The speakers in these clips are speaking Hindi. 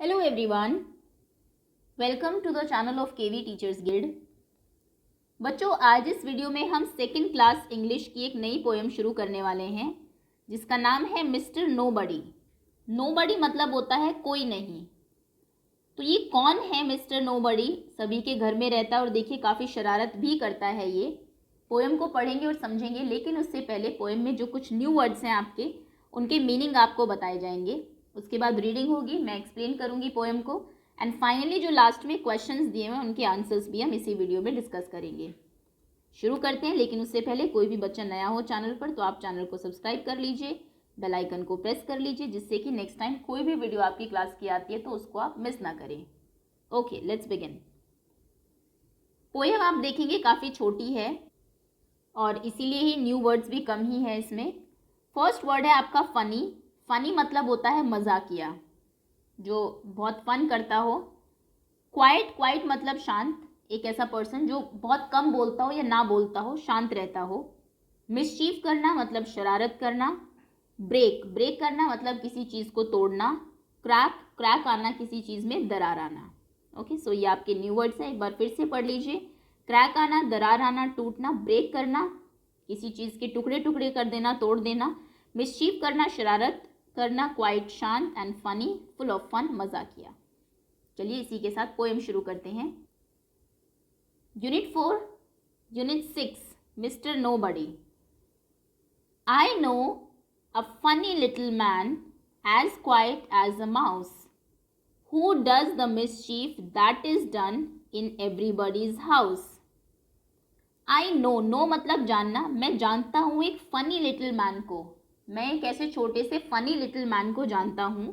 Hello everyone, welcome to the channel of KV Teachers Guild। बच्चों, आज इस वीडियो में हम सेकेंड क्लास इंग्लिश की एक नई पोएम शुरू करने वाले हैं जिसका नाम है मिस्टर नोबडी। नोबडी मतलब होता है कोई नहीं। तो ये कौन है मिस्टर नोबडी? सभी के घर में रहता है और देखिए काफ़ी शरारत भी करता है ये। पोएम को पढ़ेंगे और समझेंगे, लेकिन उससे पहले पोएम में जो कुछ न्यू वर्ड्स हैं आपके, उनके मीनिंग आपको बताए जाएंगे। उसके बाद रीडिंग होगी, मैं एक्सप्लेन करूंगी पोएम को, एंड फाइनली जो लास्ट में क्वेश्चंस दिए हुए उनके आंसर्स भी हम इसी वीडियो में डिस्कस करेंगे। शुरू करते हैं, लेकिन उससे पहले कोई भी बच्चा नया हो चैनल पर तो आप चैनल को सब्सक्राइब कर लीजिए, बेल आइकन को प्रेस कर लीजिए, जिससे कि नेक्स्ट टाइम कोई भी वीडियो आपकी क्लास की आती है तो उसको आप मिस ना करें। Okay, let's begin. पोएम आप देखेंगे काफ़ी छोटी है और इसीलिए ही न्यू वर्ड्स भी कम ही है इसमें। फर्स्ट वर्ड है आपका फनी। फनी मतलब होता है मजाकिया, जो बहुत फन करता हो। क्वाइट, क्वाइट मतलब शांत, एक ऐसा पर्सन जो बहुत कम बोलता हो या ना बोलता हो, शांत रहता हो। मिसचीफ करना मतलब शरारत करना। ब्रेक, ब्रेक करना मतलब किसी चीज़ को तोड़ना। क्रैक, क्रैक आना किसी चीज़ में दरार आना। ओके, सो ये आपके न्यू वर्ड्स हैं, एक बार फिर से पढ़ लीजिए। क्रैक आना, दरार आना, टूटना। ब्रेक करना, किसी चीज़ के टुकड़े टुकड़े कर देना, तोड़ देना। मिसचीफ करना, शरारत करना। क्वाइट, शांत। And funny, full of fun, मजाकिया। चलिए इसी के साथ पोएम शुरू करते हैं। Unit 4, unit 6, Mr Nobody. I know a funny little man as quiet as a mouse, who does the mischief that is done in everybody's house. I know, know मतलब जानना। मैं जानता हूँ एक फनी लिटिल मैन को। मैं एक ऐसे छोटे से फनी लिटिल मैन को जानता हूँ।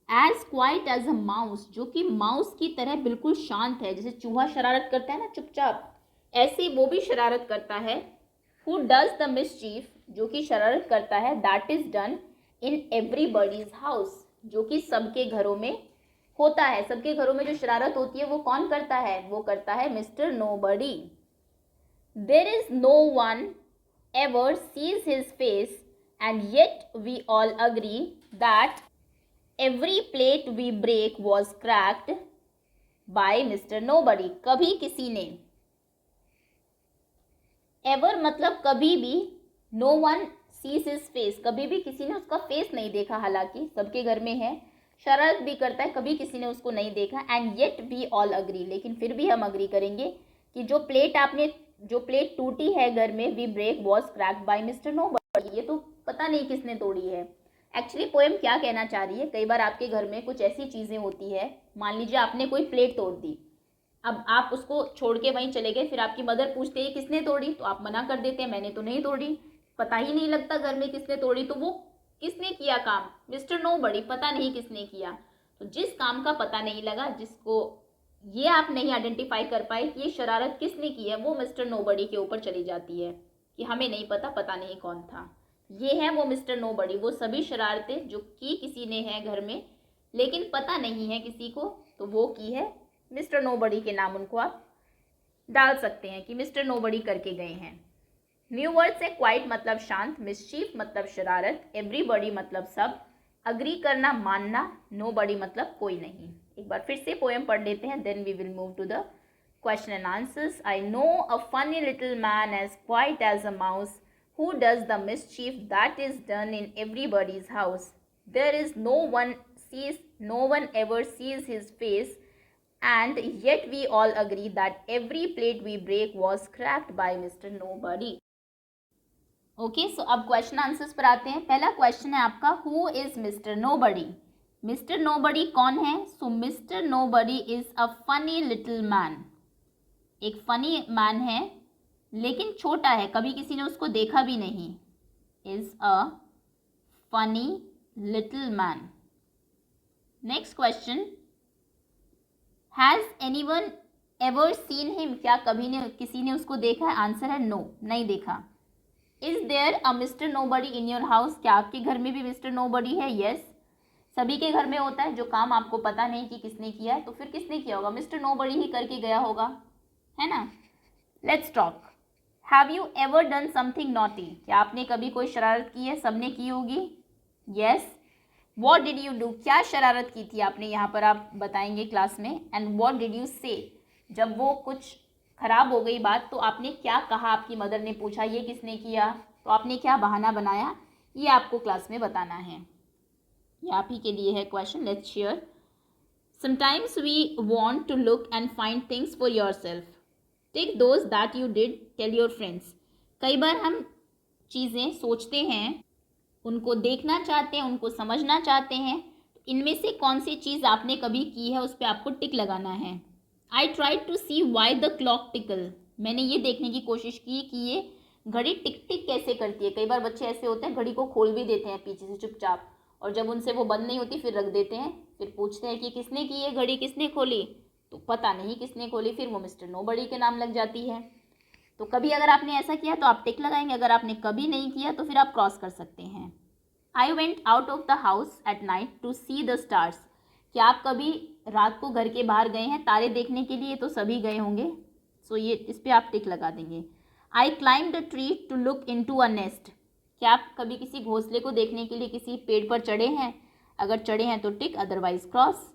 As quiet as a mouse, जो कि माउस की तरह बिल्कुल शांत है। जैसे चूहा शरारत करता है ना चुपचाप, ऐसे वो भी शरारत करता है। हु डज द मिसचीफ, जो कि शरारत करता है। That is done in everybody's house, जो कि सबके घरों में होता है। सबके घरों में जो शरारत होती है वो कौन करता है? वो करता है Mr Nobody. There is no one ever sees his face and yet we all agree that every plate we break was cracked by Mr. Nobody. कभी किसी ने, ever मतलब कभी भी, no one sees his face, कभी भी किसी ने उसका फेस नहीं देखा, हालांकि सबके घर में है, शरारत भी करता है, कभी किसी ने उसको नहीं देखा। And yet we all agree, लेकिन फिर भी हम अग्री करेंगे कि जो प्लेट टूटी है घर में, we break was cracked by Mr Nobody, ये तो पता नहीं किसने तोड़ी है। एक्चुअली पोएम क्या कहना चाह रही है, कई बार आपके घर में कुछ ऐसी चीज़ें होती है, मान लीजिए आपने कोई प्लेट तोड़ दी, अब आप उसको छोड़ के वहीं चले गए, फिर आपकी मदर पूछते हैं किसने तोड़ी, तो आप मना कर देते हैं मैंने तो नहीं तोड़ी। पता ही नहीं लगता घर में किसने तोड़ी, तो वो किसने किया काम? मिस्टर नोबडी, पता नहीं किसने किया। तो जिस काम का पता नहीं लगा, जिसको ये आप नहीं आइडेंटिफाई कर पाए कि ये शरारत किसने की है, वो मिस्टर नोबडी के ऊपर चली जाती है कि हमें नहीं पता, पता नहीं कौन था। ये है वो मिस्टर नोबडी, वो सभी शरारतें जो की किसी ने है घर में लेकिन पता नहीं है किसी को, तो वो की है मिस्टर नोबडी के नाम उनको आप डाल सकते हैं कि मिस्टर नोबडी करके गए हैं। न्यू वर्ड्स है क्वाइट मतलब शांत, मिसचीफ मतलब शरारत, एवरीबॉडी मतलब सब, अग्री करना मानना, नोबडी मतलब कोई नहीं। एक बार फिर से पोएम पढ़ लेते हैं, then we will move to the question and answers. I know a funny little man as quiet as a mouse, who does the mischief that is done in everybody's house. There is no one ever sees his face, and yet we all agree that every plate we break was cracked by Mr. Nobody. Okay, so अब क्वेश्चन आंसर्स पर आते हैं। पहला क्वेश्चन है आपका, who is mister nobody? Mister nobody कौन है? So mister nobody is a funny little man, एक फनी मैन है लेकिन छोटा है, कभी किसी ने उसको देखा भी नहीं। Is a funny little man. Next question, has anyone ever seen him? क्या कभी ने किसी ने उसको देखा है? आंसर है नो, नहीं देखा। Is there a mister Nobody in your house? क्या आपके घर में भी मिस्टर नोबडी है? यस, सभी के घर में होता है। जो काम आपको पता नहीं कि किसने किया है, तो फिर किसने किया होगा? मिस्टर नोबडी ही करके गया होगा, है ना। Let's talk. Have you ever done something naughty? क्या आपने कभी कोई शरारत की है? सबने की होगी। Yes, what did you do, क्या शरारत की थी आपने, यहाँ पर आप बताएंगे क्लास में। एंड व्हाट डिड यू से, जब वो कुछ खराब हो गई बात तो आपने क्या कहा, आपकी मदर ने पूछा ये किसने किया, तो आपने क्या बहाना बनाया, ये आपको क्लास में बताना है। ये आप ही के लिए है question. Let's share. Sometimes we want to look and find things for yourself, take those that you did, tell your friends. कई बार हम चीज़ें सोचते हैं, उनको देखना चाहते हैं, उनको समझना चाहते हैं, तो इनमें से कौन सी चीज़ आपने कभी की है उस पर आपको टिक लगाना है। I try to see why the clock tickle, मैंने ये देखने की कोशिश की कि ये घड़ी टिक टिक कैसे करती है। कई बार बच्चे ऐसे होते हैं घड़ी को खोल भी देते हैं पीछे से चुपचाप, और जब उनसे वो बंद नहीं होती फिर रख देते हैं, फिर पूछते हैं कि किसने की है घड़ी, किसने खोली, तो पता नहीं किसने खोली, फिर वो मिस्टर नोबडी के नाम लग जाती है। तो कभी अगर आपने ऐसा किया तो आप टिक लगाएंगे, अगर आपने कभी नहीं किया तो फिर आप क्रॉस कर सकते हैं। I went out of the house at night to see the stars, क्या आप कभी रात को घर के बाहर गए हैं तारे देखने के लिए, तो सभी गए होंगे, सो ये इस पर आप टिक लगा देंगे। I climbed a tree to look into a nest, क्या आप कभी किसी घोंसले को देखने के लिए किसी पेड़ पर चढ़े हैं, अगर चढ़े हैं तो tick, otherwise cross.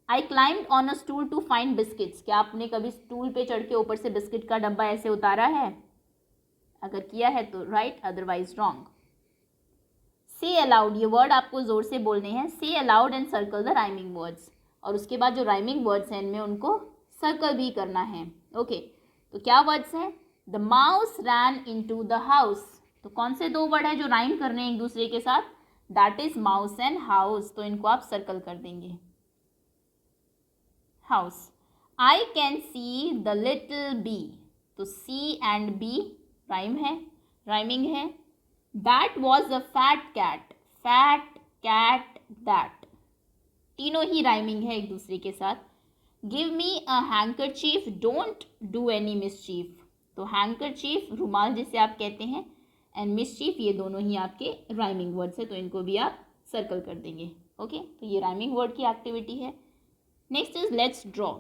I climbed on a stool to find biscuits, क्या आपने कभी स्टूल पे चढ़ के ऊपर से बिस्किट का डब्बा ऐसे उतारा है, अगर किया है तो राइट, अदरवाइज रॉन्ग। से अलाउड, ये वर्ड आपको जोर से बोलने हैं, से allowed and circle the rhyming words, और उसके बाद जो राइमिंग वर्ड्स हैं इनमें उनको सर्कल भी करना है। ओके, तो क्या वर्ड्स हैं, the mouse ran into the house, तो कौन से दो वर्ड है जो राइम कर रहे हैं एक दूसरे के साथ, that is mouse and house, तो इनको आप सर्कल कर देंगे, house. I can see the little bee, तो सी एंड बी राइम है, राइमिंग है। That was a fat cat, fat cat that, तीनों ही राइमिंग है एक दूसरे के साथ। Give me a handkerchief don't do any mischief, तो हैंकरचीफ रुमाल जिसे आप कहते हैं, एंड मिसचीफ ये दोनों ही आपके राइमिंग वर्ड्स है, तो इनको भी आप सर्कल कर देंगे। ओके, तो ये राइमिंग वर्ड की एक्टिविटी है। Next is let's draw.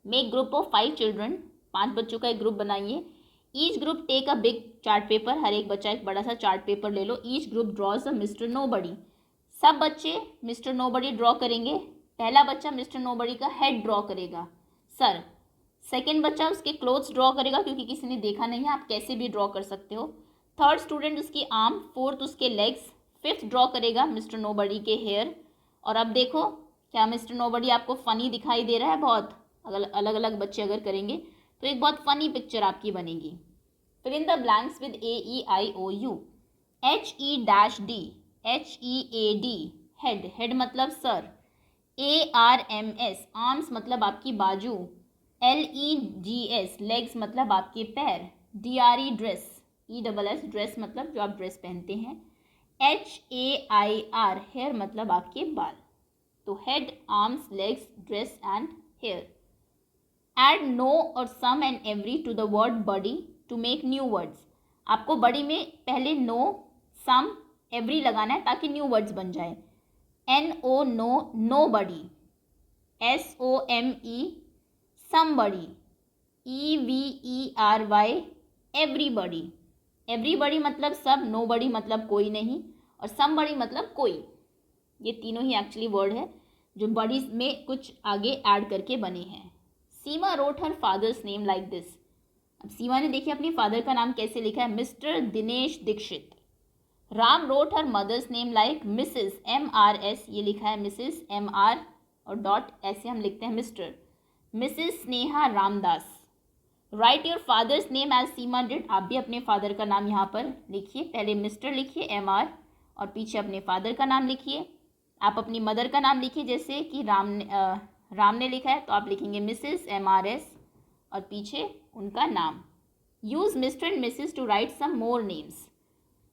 Make group of 5 children, 5 बच्चों का एक ग्रुप बनाइए। Each group take a big chart paper, हर एक बच्चा एक बड़ा सा चार्ट पेपर ले लो। Each group draws a mister nobody, सब बच्चे मिस्टर नोबडी ड्रॉ करेंगे। पहला बच्चा मिस्टर नोबडी का हेड ड्रॉ करेगा, सर। सेकेंड बच्चा उसके क्लोथ्स ड्रॉ करेगा, क्योंकि किसी ने देखा नहीं है, आप कैसे भी ड्रॉ कर सकते हो। थर्ड स्टूडेंट उसकी आर्म, फोर्थ उसके लेग्स, फिफ्थ ड्रॉ करेगा मिस्टर नोबडी के हेयर। और अब देखो क्या मिस्टर नोबडी आपको फ़नी दिखाई दे रहा है, बहुत अलग अलग बच्चे अगर करेंगे तो एक बहुत फ़नी पिक्चर आपकी बनेगी। Fill in the blanks with AEIOU। HE-D, HEAD head, head मतलब सर। ARMS आर्म्स मतलब आपकी बाजू। LEGS लेग्स मतलब आपके पैर। DRE ड्रेस, ESS ड्रेस मतलब जो आप ड्रेस पहनते हैं। HAIR हेयर मतलब आपके बाल। तो head, arms, legs, dress and hair. Add no or some and every to the word body to make new words। आपको बड़ी में पहले no, some, every लगाना है ताकि न्यू वर्ड्स बन जाए। NO no, nobody। SOME somebody। EVERY everybody। everybody मतलब सब, nobody मतलब कोई नहीं, और somebody मतलब कोई। ये तीनों ही एक्चुअली वर्ड है जो बड़ी में कुछ आगे ऐड करके बने हैं। Seema wrote her father's name like this. अब सीमा ने देखिए अपने फादर का नाम कैसे लिखा है, Mr Dinesh Dikshit. Ram wrote her mother's name like Mrs, MRS ये लिखा है, मिसेस MR और डॉट ऐसे हम लिखते हैं Mr. Mrs Sneha Ramdas. Write your father's name as Seema did, आप भी अपने फादर का नाम यहाँ पर लिखिए, पहले मिस्टर लिखिए MR और पीछे अपने फादर का नाम लिखिए। आप अपनी मदर का नाम लिखिए, जैसे कि राम ने लिखा है तो आप लिखेंगे मिसेस MRS और पीछे उनका नाम। Use Mr and Mrs to write some more names,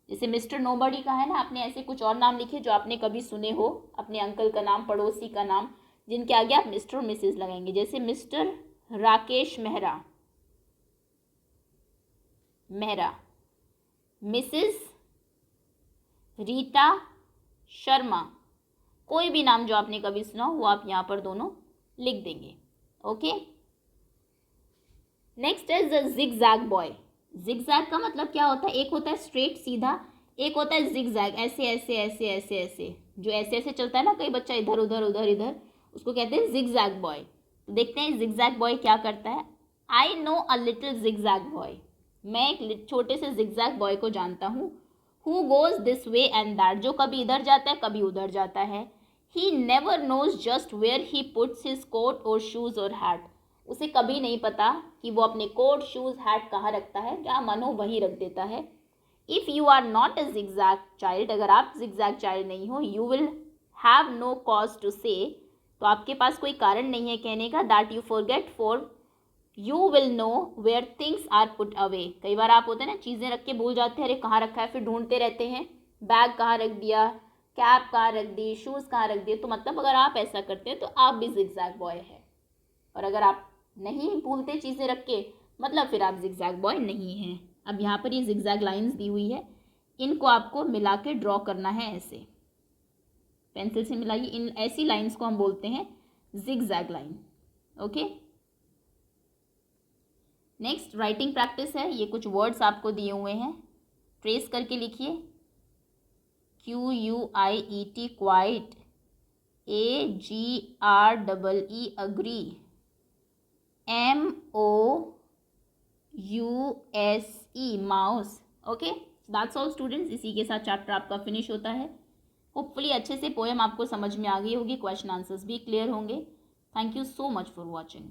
जैसे मिस्टर नोबडी का है ना, आपने ऐसे कुछ और नाम लिखे जो आपने कभी सुने हो, अपने अंकल का नाम, पड़ोसी का नाम, जिनके आगे आप मिस्टर और मिसेस लगाएंगे, जैसे मिस्टर राकेश मेहरा, मिसेस रीता शर्मा, कोई भी नाम जो आपने कभी सुना हो वो आप यहाँ पर दोनों लिख देंगे। Okay, next is the zigzag boy. Zigzag का मतलब क्या होता है, एक होता है स्ट्रेट सीधा, एक होता है जिगजैग ऐसे ऐसे ऐसे ऐसे ऐसे, जो ऐसे ऐसे चलता है ना, कई बच्चा इधर उधर उधर इधर, उसको कहते हैं जिगजैग बॉय। तो देखते हैं जिगजैग बॉय क्या करता है। I know a little zigzag boy, मैं एक छोटे से जिगजैग बॉय को जानता हूँ। Who goes this way and that, जो कभी इधर जाता है कभी उधर जाता है। He never knows just where he puts his coat और शूज और हैट, उसे कभी नहीं पता कि वो अपने कोट शूज हैट कहाँ रखता है, जहाँ मन हो वहीं रख देता है। If you are not a zigzag child, अगर आप जिगजैग चाइल्ड नहीं हो, you will have no cause to say, तो आपके पास कोई कारण नहीं है कहने का, that you forget for you will know where things are put away. कई बार आप होते हैं ना, चीज़ें रख के भूल जाते हैं, अरे कहाँ रखा है, फिर ढूंढते रहते हैं, बैग कहाँ रख दिया, कैप कहाँ रख दी, शूज़ कहाँ रख दिए। तो मतलब अगर आप ऐसा करते हैं तो आप भी जिगजैग बॉय है, और अगर आप नहीं भूलते चीज़ें रख के, मतलब फिर आप जिगजैग बॉय नहीं हैं। अब यहाँ पर ये जिगजैग लाइंस दी हुई है, इनको आपको मिला के ड्रॉ करना है, ऐसे पेंसिल से मिलाइए। इन ऐसी लाइंस को हम बोलते हैं zigzag line. Okay, next writing practice है। ये कुछ वर्ड्स आपको दिए हुए हैं, ट्रेस करके लिखिए। QUIET quite, AGREE agree, MOUSE mouse. Okay, that's all students, इसी के साथ चैप्टर आपका फिनिश होता है। होपफुली अच्छे से पोएम आपको समझ में आ गई होगी, क्वेश्चन आंसर्स भी क्लियर होंगे। Thank you so much for watching.